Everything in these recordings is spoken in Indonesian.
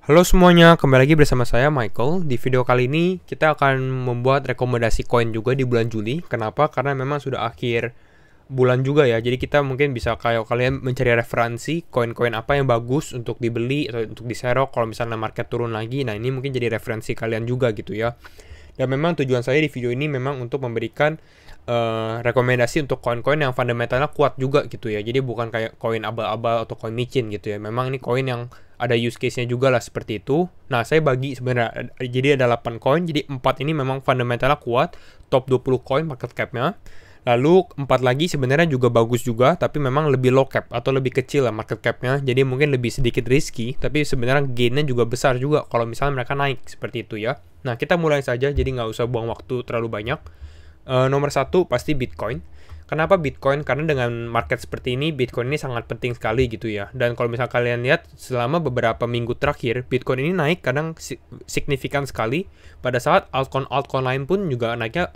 Halo semuanya, kembali lagi bersama saya Michael. Di video kali ini kita akan membuat rekomendasi koin juga di bulan Juli. Kenapa? Karena memang sudah akhir bulan juga ya. Jadi kita mungkin bisa kayak kalian mencari referensi koin-koin apa yang bagus untuk dibeli atau untuk diserok kalau misalnya market turun lagi. Nah, ini mungkin jadi referensi kalian juga gitu ya. Dan memang tujuan saya di video ini memang untuk memberikan rekomendasi untuk koin-koin yang fundamentalnya kuat juga gitu ya. Jadi bukan kayak koin abal-abal atau koin micin gitu ya. Memang ini koin yang ada use case-nya juga lah seperti itu. Nah, saya bagi sebenarnya jadi ada 8 koin. Jadi 4 ini memang fundamentalnya kuat, top 20 koin market cap-nya. Lalu 4 lagi sebenarnya juga bagus juga, tapi memang lebih low cap atau lebih kecil lah market cap-nya. Jadi mungkin lebih sedikit risky, tapi sebenarnya gain-nya juga besar juga kalau misalnya mereka naik seperti itu ya. Nah, kita mulai saja, jadi nggak usah buang waktu terlalu banyak. Nomor satu pasti Bitcoin. Kenapa Bitcoin? Karena dengan market seperti ini, Bitcoin ini sangat penting sekali gitu ya. Dan kalau misalnya kalian lihat, selama beberapa minggu terakhir, Bitcoin ini naik kadang signifikan sekali. Pada saat altcoin lain pun juga naiknya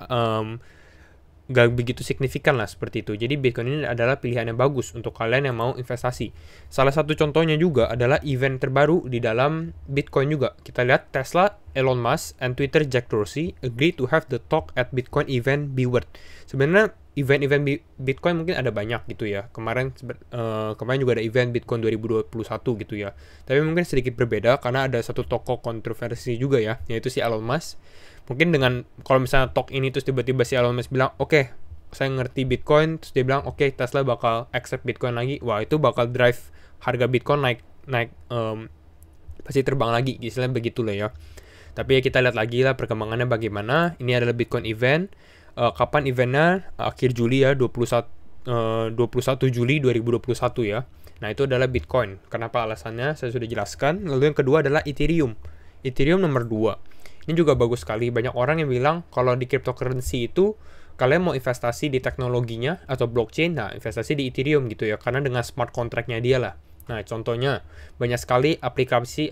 gak begitu signifikan lah seperti itu. Jadi Bitcoin ini adalah pilihan yang bagus untuk kalian yang mau investasi. Salah satu contohnya juga adalah event terbaru di dalam Bitcoin juga. Kita lihat Tesla, Elon Musk, and Twitter Jack Dorsey agree to have the talk at Bitcoin event Beword. Sebenarnya event-event Bitcoin mungkin ada banyak gitu ya. Kemarin juga ada event Bitcoin 2021 gitu ya. Tapi mungkin sedikit berbeda karena ada satu tokoh kontroversi juga ya, yaitu si Elon Musk. Mungkin dengan kalau misalnya talk ini terus tiba-tiba si Elon Musk bilang, oke, saya ngerti Bitcoin, terus dia bilang, oke, Tesla bakal accept Bitcoin lagi. Wah, itu bakal drive harga Bitcoin naik pasti terbang lagi, istilahnya begitulah ya. Tapi ya kita lihat lagi lah perkembangannya bagaimana. Ini adalah Bitcoin event. Kapan eventnya? Akhir Juli ya, 21 Juli 2021 ya. Nah, itu adalah Bitcoin. Kenapa alasannya? Saya sudah jelaskan. Lalu yang kedua adalah Ethereum. Ethereum nomor 2. Ini juga bagus sekali. Banyak orang yang bilang kalau di cryptocurrency itu kalian mau investasi di teknologinya atau blockchain, nah investasi di Ethereum gitu ya. Karena dengan smart contract-nya dia lah. Nah, contohnya banyak sekali aplikasi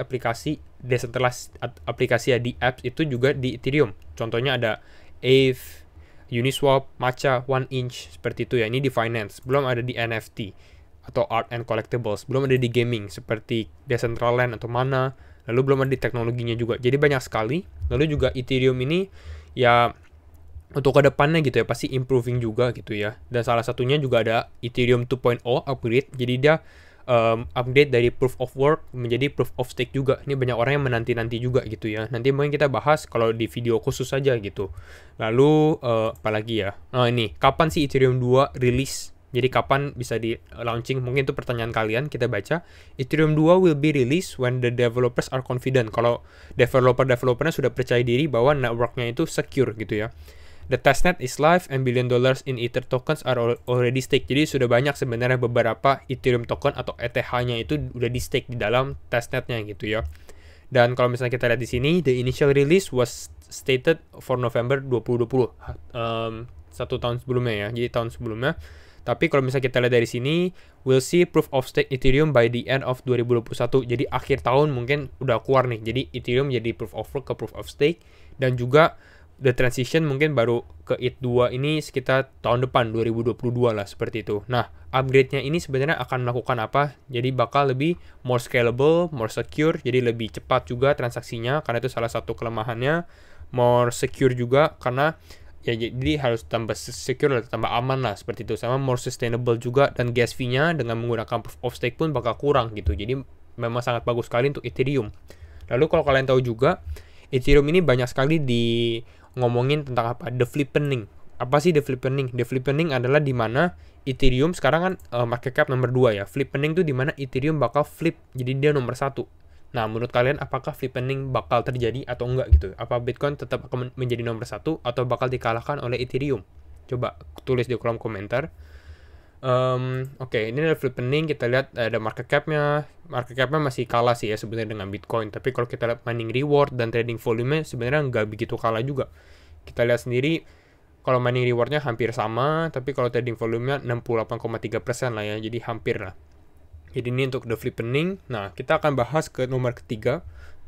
decentralized aplikasi ya di apps itu juga di Ethereum. Contohnya ada Aave, Uniswap, Matcha, 1inch seperti itu ya. Ini di finance. Belum ada di NFT atau art and collectibles. Belum ada di gaming seperti Decentraland atau Mana. Lalu belum ada di teknologinya juga. Jadi banyak sekali. Lalu juga Ethereum ini ya untuk kedepannya gitu ya pasti improving juga gitu ya. Dan salah satunya juga ada Ethereum 2.0 upgrade. Jadi dia update dari proof of work menjadi proof of stake juga. Ini banyak orang yang menanti-nanti juga gitu ya. Nanti mungkin kita bahas kalau di video khusus saja gitu. Lalu apalagi ya. Nah, ini kapan sih Ethereum 2 rilis? Jadi kapan bisa di launching? Mungkin itu pertanyaan kalian, kita baca. Ethereum 2 will be released when the developers are confident. Kalau developernya sudah percaya diri bahwa networknya itu secure gitu ya. The testnet is live and $1 billion in Ether tokens are already staked. Jadi sudah banyak sebenarnya beberapa Ethereum token atau ETH-nya itu udah di stake di dalam testnetnya gitu ya. Dan kalau misalnya kita lihat di sini, the initial release was stated for November 2020. Satu tahun sebelumnya ya. Jadi tahun sebelumnya. Tapi kalau misalnya kita lihat dari sini, we'll see proof of stake Ethereum by the end of 2021. Jadi akhir tahun mungkin udah keluar nih. Jadi Ethereum jadi proof of work ke proof of stake. Dan juga the transition mungkin baru ke ETH2 ini sekitar tahun depan, 2022 lah seperti itu. Nah, upgrade-nya ini sebenarnya akan melakukan apa? Jadi bakal lebih more scalable, more secure. Jadi lebih cepat juga transaksinya. Karena itu salah satu kelemahannya. More secure juga karena ya jadi harus tambah secure, tambah aman lah seperti itu. Sama more sustainable juga, dan gas fee-nya dengan menggunakan proof of stake pun bakal kurang gitu. Jadi memang sangat bagus sekali untuk Ethereum. Lalu kalau kalian tahu juga, Ethereum ini banyak sekali di ngomongin tentang apa? The flippening. Apa sih the flippening? The flippening adalah di mana Ethereum sekarang kan market cap nomor 2 ya. Flippening itu di mana Ethereum bakal flip, jadi dia nomor 1. Nah, menurut kalian apakah flippening bakal terjadi atau enggak gitu? Apa Bitcoin tetap akan menjadi nomor 1 atau bakal dikalahkan oleh Ethereum? Coba tulis di kolom komentar. Oke, ini adalah flippening. Kita lihat ada market cap-nya. Market cap-nya masih kalah sih ya sebenarnya dengan Bitcoin. Tapi kalau kita lihat mining reward dan trading volume sebenarnya nggak begitu kalah juga. Kita lihat sendiri, kalau mining reward-nya hampir sama, tapi kalau trading volume-nya 68,3% lah ya. Jadi hampir lah. Jadi ini untuk the flippening. Nah, kita akan bahas ke nomor ketiga.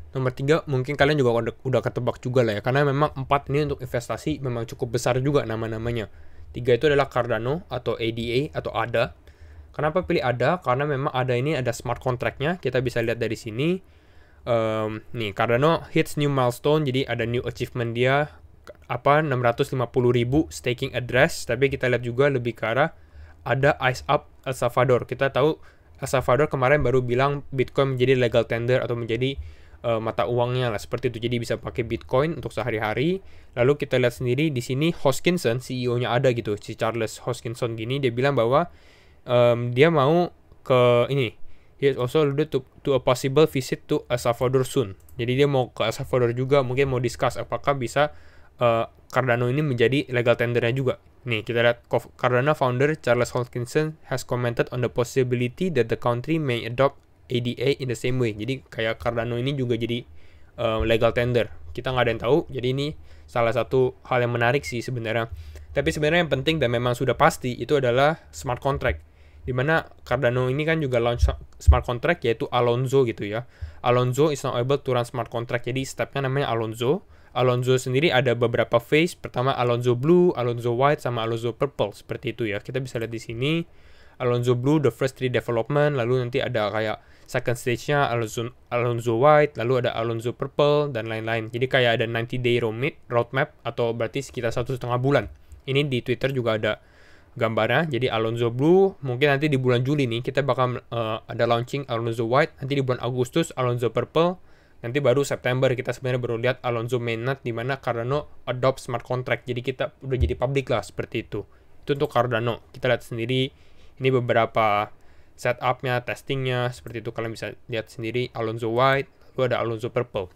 Nomor 3 mungkin kalian juga udah ketebak juga lah ya. Karena memang 4 ini untuk investasi memang cukup besar juga nama-namanya. 3 itu adalah Cardano atau ADA atau ADA. Kenapa pilih ADA? Karena memang ADA ini ada smart contract-nya. Kita bisa lihat dari sini. Nih Cardano hits new milestone, jadi ada new achievement dia 650.000 staking address. Tapi kita lihat juga lebih ke arah ada ICE Up El Salvador. Kita tahu El Salvador kemarin baru bilang Bitcoin menjadi legal tender atau menjadi mata uangnya lah, seperti itu. Jadi bisa pakai Bitcoin untuk sehari-hari. Lalu kita lihat sendiri di sini Hoskinson, CEO-nya ada gitu, si Charles Hoskinson gini, dia bilang bahwa dia mau ke ini. He also alluded to a possible visit to El Salvador soon. Jadi dia mau ke El Salvador juga, mungkin mau discuss apakah bisa Cardano ini menjadi legal tendernya juga. Nih kita lihat Cardano founder Charles Hoskinson has commented on the possibility that the country may adopt ADA in the same way. Jadi kayak Cardano ini juga jadi legal tender. Kita nggak ada yang tahu. Jadi ini salah satu hal yang menarik sih sebenarnya. Tapi sebenarnya yang penting dan memang sudah pasti itu adalah smart contract. Dimana Cardano ini kan juga launch smart contract yaitu Alonzo gitu ya. Alonzo is now able to run smart contract. Jadi stepnya namanya Alonzo. Alonzo sendiri ada beberapa phase. Pertama Alonzo Blue, Alonzo White, sama Alonzo Purple. Seperti itu ya. Kita bisa lihat di sini. Alonzo Blue, the first three development. Lalu nanti ada kayak second stage-nya Alonzo White. Lalu ada Alonzo Purple, dan lain-lain. Jadi kayak ada 90-day roadmap. Atau berarti sekitar 1,5 bulan. Ini di Twitter juga ada gambarnya. Jadi Alonzo Blue, mungkin nanti di bulan Juli nih. Kita bakal ada launching Alonzo White. Nanti di bulan Agustus Alonzo Purple. Nanti baru September kita sebenarnya baru lihat Alonzo Mainnet, di mana Cardano adopt smart contract. Jadi kita udah jadi public lah seperti itu. Itu untuk Cardano. Kita lihat sendiri ini beberapa setupnya, testingnya seperti itu. Kalian bisa lihat sendiri Alonzo White, lalu ada Alonzo Purple.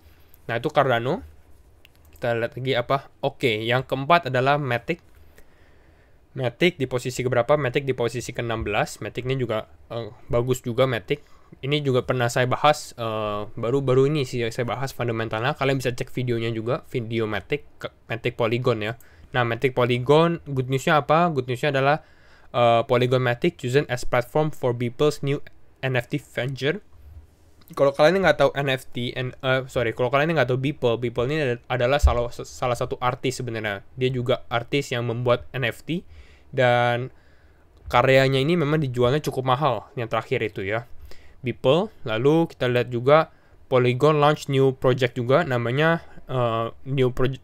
Nah itu Cardano. Kita lihat lagi apa? Oke, yang keempat adalah Matic. Matic di posisi keberapa? Matic di posisi ke-16. Matic ini juga bagus juga Matic. Ini juga pernah saya bahas baru-baru ini sih saya bahas fundamentalnya. Kalian bisa cek videonya juga, video Matic Polygon ya. Nah, Matic Polygon, good newsnya apa? Good newsnya adalah Polygon Matic chosen as platform for Beeple's new NFT venture. Kalau kalian nggak tahu NFT, kalau kalian nggak tahu Beeple ini adalah salah satu artis sebenarnya. Dia juga artis yang membuat NFT dan karyanya ini memang dijualnya cukup mahal. Yang terakhir itu ya, Beeple. Lalu kita lihat juga Polygon launch new project juga, namanya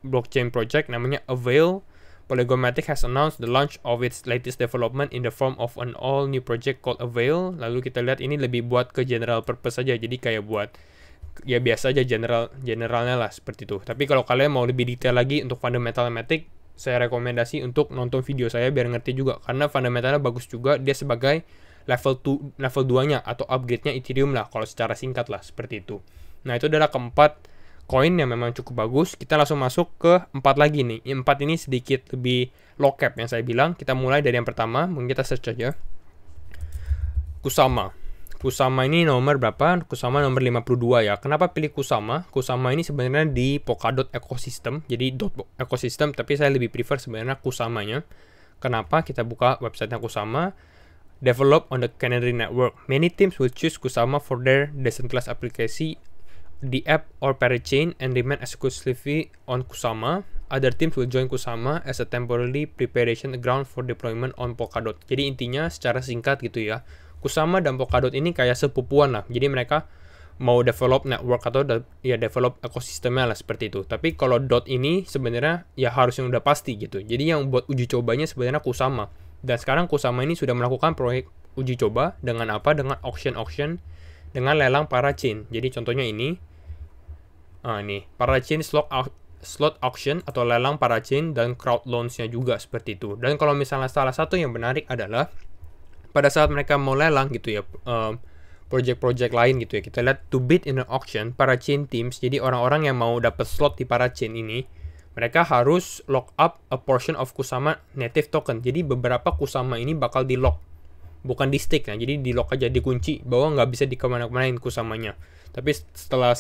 blockchain project namanya Avail. Polygon Matic has announced the launch of its latest development in the form of an all new project called Avail. Lalu kita lihat ini lebih buat ke general purpose saja, jadi kayak buat ya biasa aja generalnya lah seperti itu. Tapi kalau kalian mau lebih detail lagi untuk fundamental Matic, saya rekomendasi untuk nonton video saya biar ngerti juga, karena fundamentalnya bagus juga. Dia sebagai level 2-nya atau upgrade-nya Ethereum lah kalau secara singkat lah seperti itu. Nah itu adalah keempat koin yang memang cukup bagus. Kita langsung masuk ke 4 lagi nih. 4 ini sedikit lebih low cap yang saya bilang. Kita mulai dari yang pertama, mungkin kita search aja. Kusama. Kusama ini nomor berapa? Kusama nomor 52 ya. Kenapa pilih Kusama? Kusama ini sebenarnya di Polkadot ecosystem. Jadi dot ecosystem, tapi saya lebih prefer sebenarnya Kusamanya. Kenapa? Kita buka websitenya Kusama. Develop on the Canary Network. Many teams will choose Kusama for their decentralized application, the app or parachain, and remain exclusively on Kusama. Other teams will join Kusama as a temporary preparation ground for deployment on Polkadot. Jadi intinya secara singkat gitu ya, Kusama dan Polkadot ini kayak sepupuan lah. Jadi mereka mau develop network atau ya develop ekosistemnya lah seperti itu. Tapi kalau dot ini sebenarnya ya harus yang udah pasti gitu. Jadi yang buat uji cobanya sebenarnya Kusama. Dan sekarang Kusama ini sudah melakukan proyek uji coba dengan apa? Dengan auction dengan lelang parachain. Jadi contohnya ini. Nih, parachain slot auction atau lelang parachain dan crowd loans-nya juga seperti itu. Dan kalau misalnya salah satu yang menarik adalah pada saat mereka mau lelang gitu ya, project-project lain gitu ya, kita lihat to bid in an auction, parachain teams, jadi orang-orang yang mau dapat slot di parachain ini, mereka harus lock up a portion of Kusama native token. Jadi beberapa Kusama ini bakal di lock, bukan di stick ya. Jadi di lock aja, dikunci bahwa nggak bisa dikemana-manain Kusamanya. Tapi setelah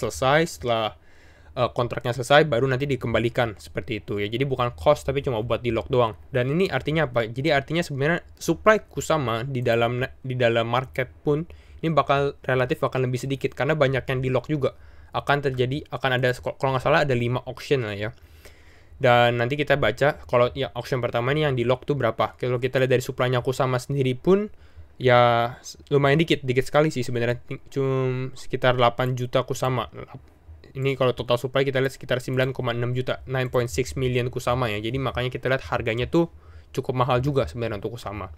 kontraknya selesai, baru nanti dikembalikan seperti itu ya. Jadi bukan cost, tapi cuma buat di lock doang. Dan ini artinya apa? Jadi artinya sebenarnya supply Kusama di dalam market pun ini relatif akan lebih sedikit, karena banyak yang di lock juga. Akan ada, kalau nggak salah ada 5 auction lah ya. Dan nanti kita baca kalau ya auction pertama ini yang di lock tuh berapa. Kalau kita lihat dari supply-nya Kusama sendiri pun ya lumayan dikit sekali sih sebenarnya, cuma sekitar 8 juta Kusama. Ini kalau total supply kita lihat sekitar 9,6 juta, 9.6 million Kusama ya. Jadi makanya kita lihat harganya tuh cukup mahal juga sebenarnya untuk Kusama.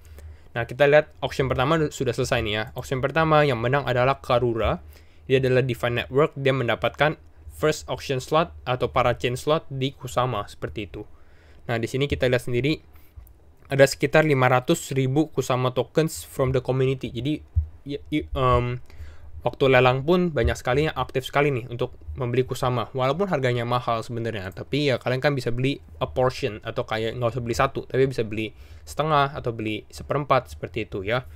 Nah, kita lihat auction pertama sudah selesai nih ya. Auction pertama yang menang adalah Karura. Dia adalah Divine Network, dia mendapatkan first auction slot atau parachain slot di Kusama seperti itu. Nah, di sini kita lihat sendiri ada sekitar 500.000 Kusama tokens from the community. Jadi waktu lelang pun banyak sekali yang aktif sekali nih untuk membeli Kusama. Walaupun harganya mahal sebenarnya, tapi ya kalian kan bisa beli a portion, atau kayak nggak usah beli satu, tapi bisa beli setengah atau beli seperempat seperti itu ya.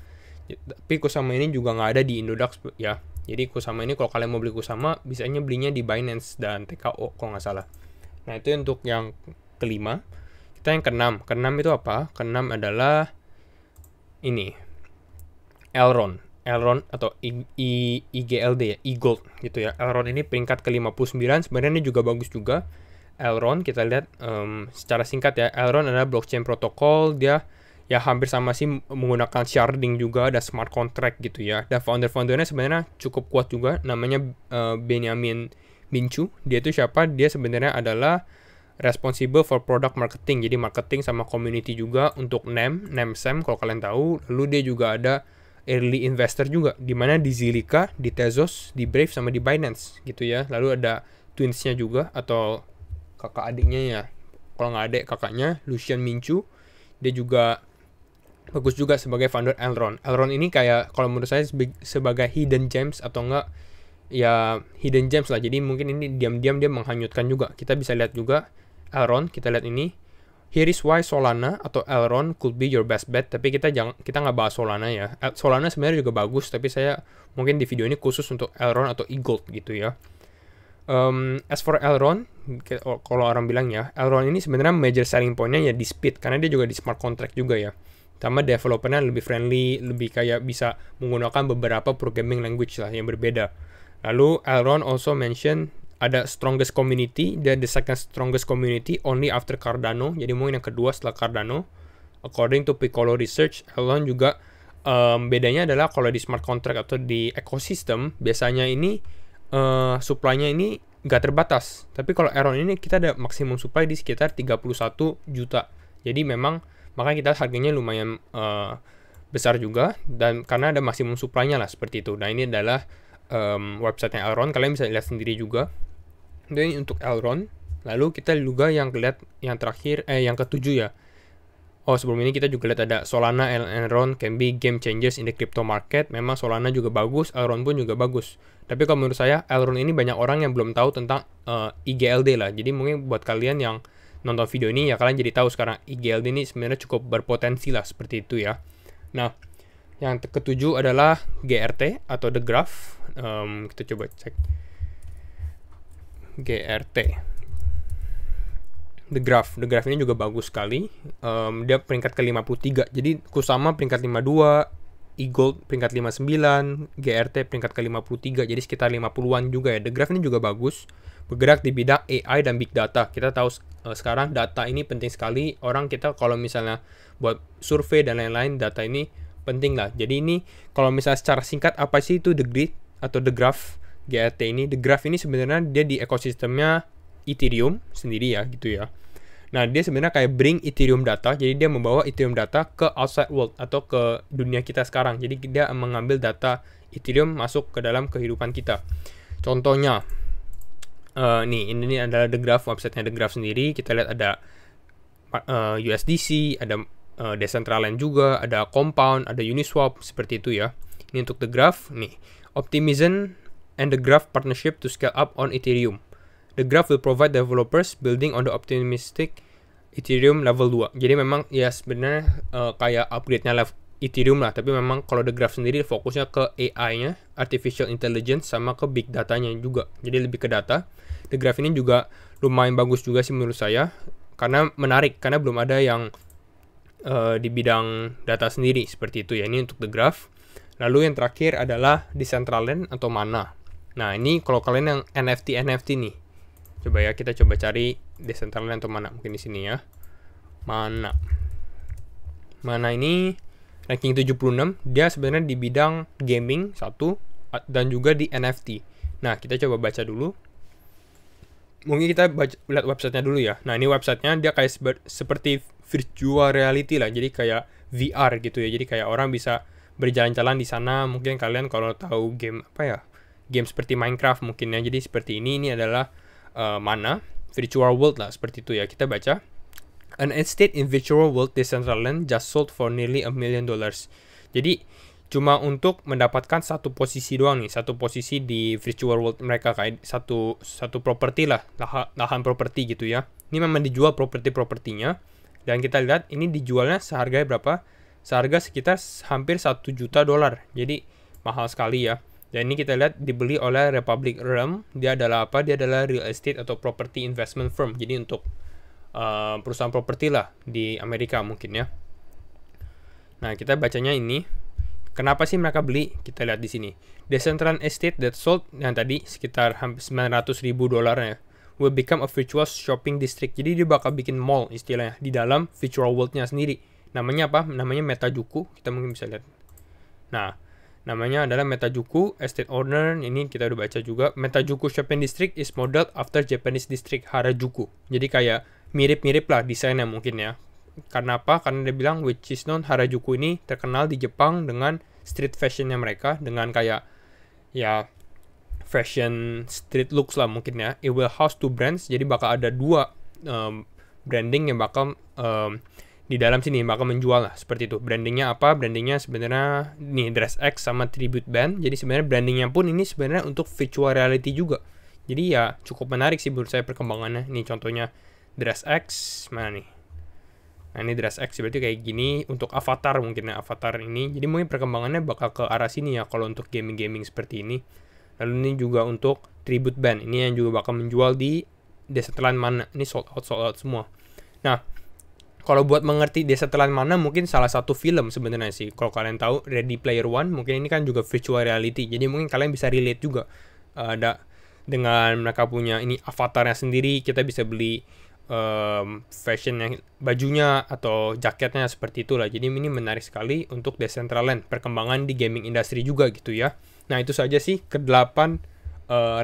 Tapi Kusama ini juga nggak ada di Indodax ya. Jadi Kusama ini kalau kalian mau beli Kusama, bisanya belinya di Binance dan TKO kalau nggak salah. Nah, itu untuk yang kelima. Kita yang keenam. Keenam itu apa? Keenam adalah ini, Elrond atau IGLD ya, eGold gitu ya. Elrond ini peringkat ke-59, sebenarnya ini juga bagus juga. Elrond kita lihat secara singkat ya. Elrond adalah blockchain protokol, dia ya hampir sama sih, menggunakan sharding juga, ada smart contract gitu ya. Dan founder-foundernya sebenarnya cukup kuat juga, namanya Benjamin Minchu. Dia itu siapa? Dia sebenarnya adalah responsible for product marketing, jadi marketing sama community juga untuk NEM kalau kalian tahu. Lalu dia juga ada early investor juga, di mana di Zilliqa, di Tezos, di Brave sama di Binance gitu ya. Lalu ada twinsnya juga atau kakak adiknya ya, kalau nggak adik kakaknya, Lucian Minchu. Dia juga bagus juga sebagai founder Elrond. Elrond ini kayak kalau menurut saya sebagai hidden gems atau enggak ya hidden gems lah. Jadi mungkin ini diam-diam dia menghanyutkan juga. Kita bisa lihat juga Elrond, kita lihat ini. Here is why Solana atau Elrond could be your best bet. Tapi kita nggak bahas Solana ya. Solana sebenarnya juga bagus, tapi saya mungkin di video ini khusus untuk Elrond atau eGold gitu ya. As for Elrond, kalau orang bilang ya, Elrond ini sebenarnya major selling point-nya ya di speed, karena dia juga di smart contract juga ya. Sama developernya lebih friendly, lebih kayak bisa menggunakan beberapa programming language lah yang berbeda. Lalu Elrond also mention ada strongest community, dan the second strongest community only after Cardano. Jadi mungkin yang kedua setelah Cardano. According to Piccolo Research, Elrond juga bedanya adalah kalau di smart contract atau di ekosistem, biasanya ini supply-nya ini nggak terbatas. Tapi kalau Elrond ini kita ada maksimum supply di sekitar 31 juta. Jadi memang makanya kita harganya lumayan besar juga, dan karena ada maksimum supply-nya lah seperti itu. Nah, ini adalah website-nya Elrond, kalian bisa lihat sendiri juga. Ini untuk Elrond. Lalu kita juga yang lihat yang terakhir, yang ketujuh ya. Oh, sebelum ini kita juga lihat ada Solana and Elrond can be game changers in the crypto market. Memang Solana juga bagus, Elrond pun juga bagus. Tapi kalau menurut saya Elrond ini banyak orang yang belum tahu tentang IGLD lah. Jadi mungkin buat kalian yang nonton video ini ya, kalian jadi tahu sekarang IGLD ini sebenarnya cukup berpotensi lah seperti itu ya. Nah, yang ketujuh adalah GRT atau The Graph. Kita coba cek GRT. The Graph ini juga bagus sekali. Dia peringkat ke-53. Jadi Kusama peringkat 52, eGold peringkat 59, GRT peringkat ke-53. Jadi sekitar 50-an juga ya. The Graph ini juga bagus. Bergerak di bidang AI dan big data. Kita tahu sekarang data ini penting sekali. Orang kita kalau misalnya buat survei dan lain-lain, data ini penting lah. Jadi ini kalau misalnya secara singkat, apa sih itu The Grid atau The Graph GRT ini? The Graph ini sebenarnya dia di ekosistemnya Ethereum sendiri ya gitu ya. Nah, dia sebenarnya kayak bring Ethereum data. Jadi dia membawa Ethereum data ke outside world atau ke dunia kita sekarang. Jadi dia mengambil data Ethereum masuk ke dalam kehidupan kita. Contohnya ini adalah The Graph, websitenya The Graph sendiri. Kita lihat ada USDC, ada Decentraland juga, ada Compound, ada Uniswap, seperti itu ya. Ini untuk The Graph. Nih, Optimism and The Graph partnership to scale up on Ethereum. The Graph will provide developers building on the optimistic Ethereum level 2. Jadi memang ya sebenarnya kayak upgrade-nya level Ethereum lah, tapi memang kalau The Graph sendiri fokusnya ke AI-nya, Artificial Intelligence, sama ke big datanya juga. Jadi lebih ke data. The Graph ini juga lumayan bagus juga sih menurut saya, karena menarik, karena belum ada yang di bidang data sendiri seperti itu ya. Ini untuk The Graph. Lalu yang terakhir adalah Decentraland atau Mana. Nah, ini kalau kalian yang NFT nih, coba ya, kita coba cari Decentraland atau Mana, mungkin di sini ya. Mana ini ranking 76. Dia sebenarnya di bidang gaming satu dan juga di NFT. Nah, kita coba baca dulu. Mungkin kita lihat websitenya dulu ya. Nah, ini websitenya dia kayak seperti virtual reality lah. Jadi kayak VR gitu ya. Jadi kayak orang bisa berjalan-jalan di sana. Mungkin kalian kalau tahu game apa ya? Game seperti Minecraft mungkin ya. Jadi seperti ini. Ini adalah mana? Virtual world lah. Seperti itu ya. Kita baca. An estate in virtual world Decentraland just sold for nearly $1 million. Jadi cuma untuk mendapatkan satu posisi doang nih, satu posisi di virtual world mereka, kayak satu properti lah, lahan properti gitu ya. Ini memang dijual propertinya, dan kita lihat ini dijualnya seharga berapa? Seharga sekitar hampir $1 juta. Jadi mahal sekali ya. Dan ini kita lihat dibeli oleh Republic Realm. Dia adalah apa? Dia adalah real estate atau property investment firm. Jadi untuk perusahaan properti lah di Amerika mungkin ya. Nah, kita bacanya ini. Kenapa sih mereka beli? Kita lihat di sini. Decentraland estate that sold yang tadi sekitar $900,000 ya, will become a virtual shopping district. Jadi dia bakal bikin mall istilahnya di dalam virtual world-nya sendiri. Namanya apa? Namanya Metajuku. Kita mungkin bisa lihat. Nah, namanya adalah Metajuku. Estate owner ini kita udah baca juga. Metajuku shopping district is modeled after Japanese district Harajuku. Jadi kayak mirip-mirip lah desainnya mungkin ya. Karena apa? Karena dia bilang which is known Harajuku ini terkenal di Jepang dengan street fashionnya mereka, dengan kayak ya fashion street looks lah mungkin ya. It will house 2 brands, jadi bakal ada 2 branding yang bakal di dalam sini bakal menjual lah seperti itu. Brandingnya apa? Brandingnya sebenarnya nih DressX sama Tribute Band. Jadi sebenarnya brandingnya pun ini sebenarnya untuk virtual reality juga. Jadi ya cukup menarik sih menurut saya perkembangannya. Nih contohnya DressX mana nih? Nah, ini DressX berarti kayak gini untuk avatar mungkin ya, avatar ini. Jadi mungkin perkembangannya bakal ke arah sini ya kalau untuk gaming-gaming seperti ini. Lalu ini juga untuk Tribute Band. Ini yang juga bakal menjual di Decentraland mana. Ini sold out semua. Nah, kalau buat mengerti Decentraland mana mungkin salah satu film sebenarnya sih. Kalau kalian tahu Ready Player One, mungkin ini kan juga virtual reality. Jadi mungkin kalian bisa relate juga. Ada dengan mereka punya ini avatarnya sendiri, kita bisa beli fashion yang bajunya atau jaketnya seperti itulah. Jadi ini menarik sekali untuk Decentraland, perkembangan di gaming industry juga gitu ya. Nah, itu saja sih ke-8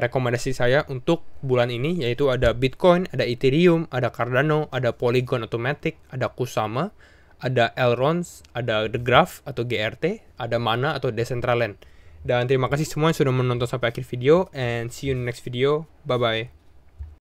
rekomendasi saya untuk bulan ini, yaitu ada Bitcoin, ada Ethereum, ada Cardano, ada Polygon Automatic, ada Kusama, ada Elrond, ada The Graph atau GRT, ada Mana atau Decentraland. Dan terima kasih semua yang sudah menonton sampai akhir video, and see you in the next video. Bye bye.